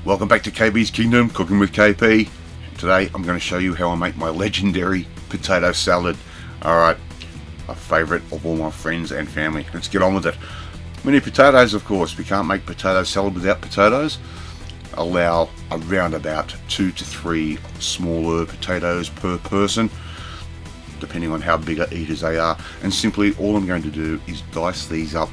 Welcome back to KP's Kingdom, Cooking with KP. Today I'm going to show you how I make my legendary potato salad. Alright, a favourite of all my friends and family. Let's get on with it. We need potatoes, of course. We can't make potato salad without potatoes. Allow around about 2 to 3 smaller potatoes per person, depending on how big eaters they are. And simply all I'm going to do is dice these up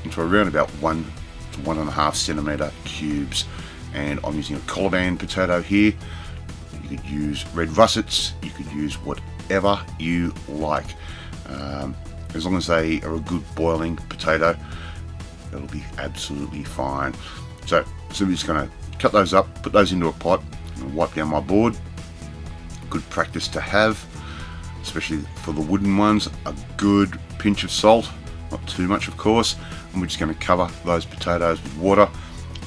into around about 1 to 1.5 centimetre cubes. And I'm using a collar band potato here. You could use red russets, you could use whatever you like. As long as they are a good boiling potato, it'll be absolutely fine. So I'm just going to cut those up, put those into a pot, and wipe down my board. Good practice to have, especially for the wooden ones. A good pinch of salt, not too much of course, and we're just going to cover those potatoes with water.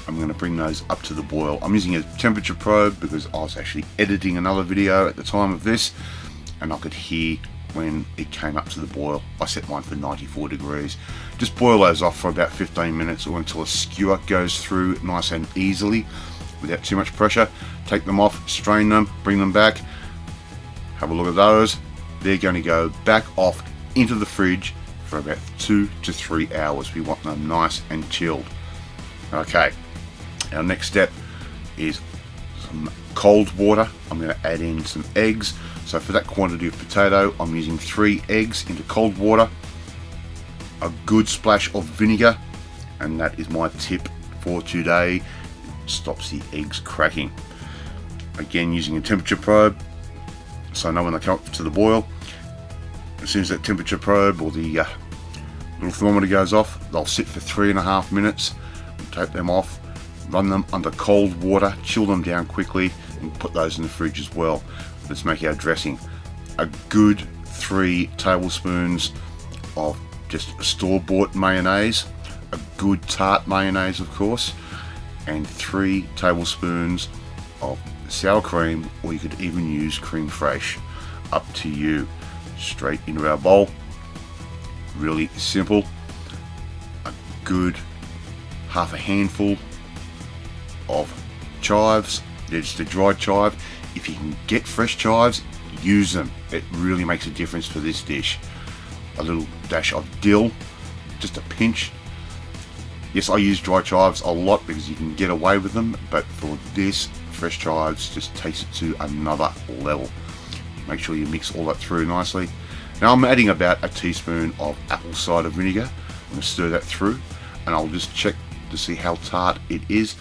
I'm going to bring those up to the boil. I'm using a temperature probe because I was actually editing another video at the time of this, and I could hear when it came up to the boil. I set mine for 94 degrees. Just boil those off for about 15 minutes or until a skewer goes through nice and easily without too much pressure. Take them off, strain them, bring them back, have a look at those. They're going to go back off into the fridge for about 2 to 3 hours. We want them nice and chilled. Okay, our next step is some cold water. I'm going to add in some eggs. So for that quantity of potato, I'm using 3 eggs into cold water, a good splash of vinegar, and that is my tip for today. It stops the eggs cracking. Again, using a temperature probe, so I know when they come up to the boil. As soon as that temperature probe or the little thermometer goes off, they'll sit for 3.5 minutes. Take them off, run them under cold water, chill them down quickly, and put those in the fridge as well. Let's make our dressing. A good 3 tablespoons of just store-bought mayonnaise, a good tart mayonnaise of course, and 3 tablespoons of sour cream, or you could even use creme fraiche, up to you. Straight into our bowl. Really simple. A good half a handful of chives. They're just a dried chive. If you can get fresh chives, use them. It really makes a difference for this dish. A little dash of dill, just a pinch. Yes, I use dry chives a lot because you can get away with them, but for this, fresh chives just takes it to another level. Make sure you mix all that through nicely. Now I'm adding about a teaspoon of apple cider vinegar. I'm going to stir that through, and I'll just check to see how tart it is,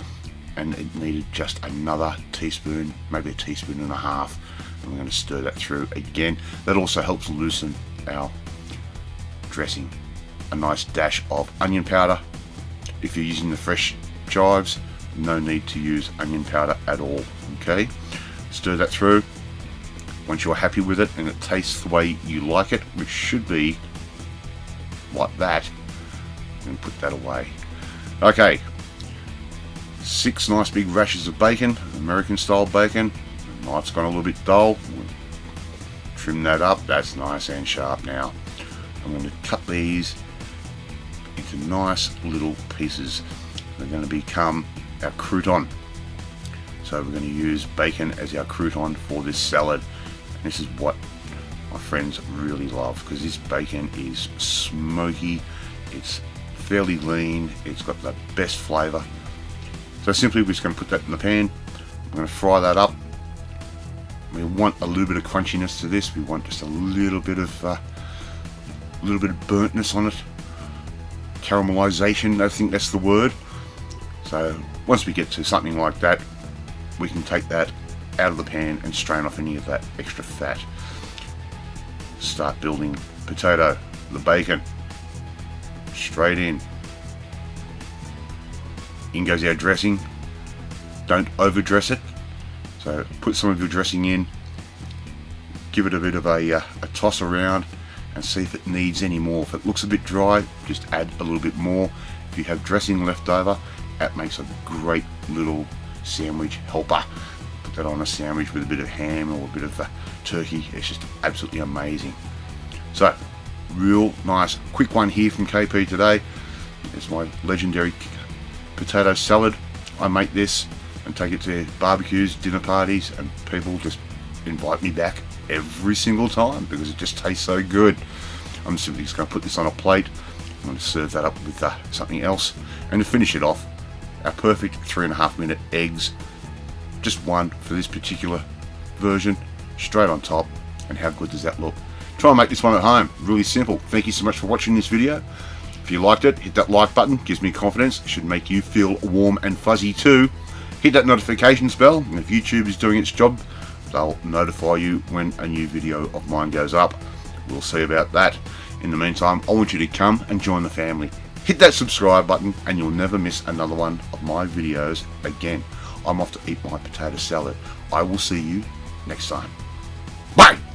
and it needed just another teaspoon, maybe a teaspoon and a half. And we're going to stir that through again. That also helps loosen our dressing. A nice dash of onion powder. If you're using the fresh chives, no need to use onion powder at all. Okay, stir that through. Once you're happy with it and it tastes the way you like it, which should be like that, and put that away. Okay, 6 nice big rashers of bacon, American style bacon. The knife's gone a little bit dull. We'll trim that up. That's nice and sharp now. I'm going to cut these into nice little pieces. They're going to become our crouton. So we're going to use bacon as our crouton for this salad. And this is what my friends really love, because this bacon is smoky. It's fairly lean, it's got the best flavour. So simply we're just going to put that in the pan. I'm going to fry that up. We want a little bit of crunchiness to this. We want just a little bit of burntness on it. Caramelization, I think that's the word. So once we get to something like that, we can take that out of the pan and strain off any of that extra fat. Start building potato, the bacon. Straight in. In goes our dressing. Don't overdress it. So put some of your dressing in. Give it a bit of a toss around and see if it needs any more. If it looks a bit dry, just add a little bit more. If you have dressing left over, that makes a great little sandwich helper. Put that on a sandwich with a bit of ham or a bit of turkey. It's just absolutely amazing. So real nice quick one here from KP today. It's my legendary potato salad. I make this and take it to barbecues, dinner parties, and people just invite me back every single time because it just tastes so good. I'm simply just going to put this on a plate. I'm going to serve that up with something else, and to finish it off, our perfect 3.5-minute eggs, just one for this particular version, straight on top. And how good does that look? Try and make this one at home. Really simple. Thank you so much for watching this video. If you liked it, hit that like button. Gives me confidence. It should make you feel warm and fuzzy too. Hit that notifications bell, and if YouTube is doing its job, they'll notify you when a new video of mine goes up. We'll see about that. In the meantime, I want you to come and join the family. Hit that subscribe button and you'll never miss another one of my videos again. I'm off to eat my potato salad. I will see you next time. Bye!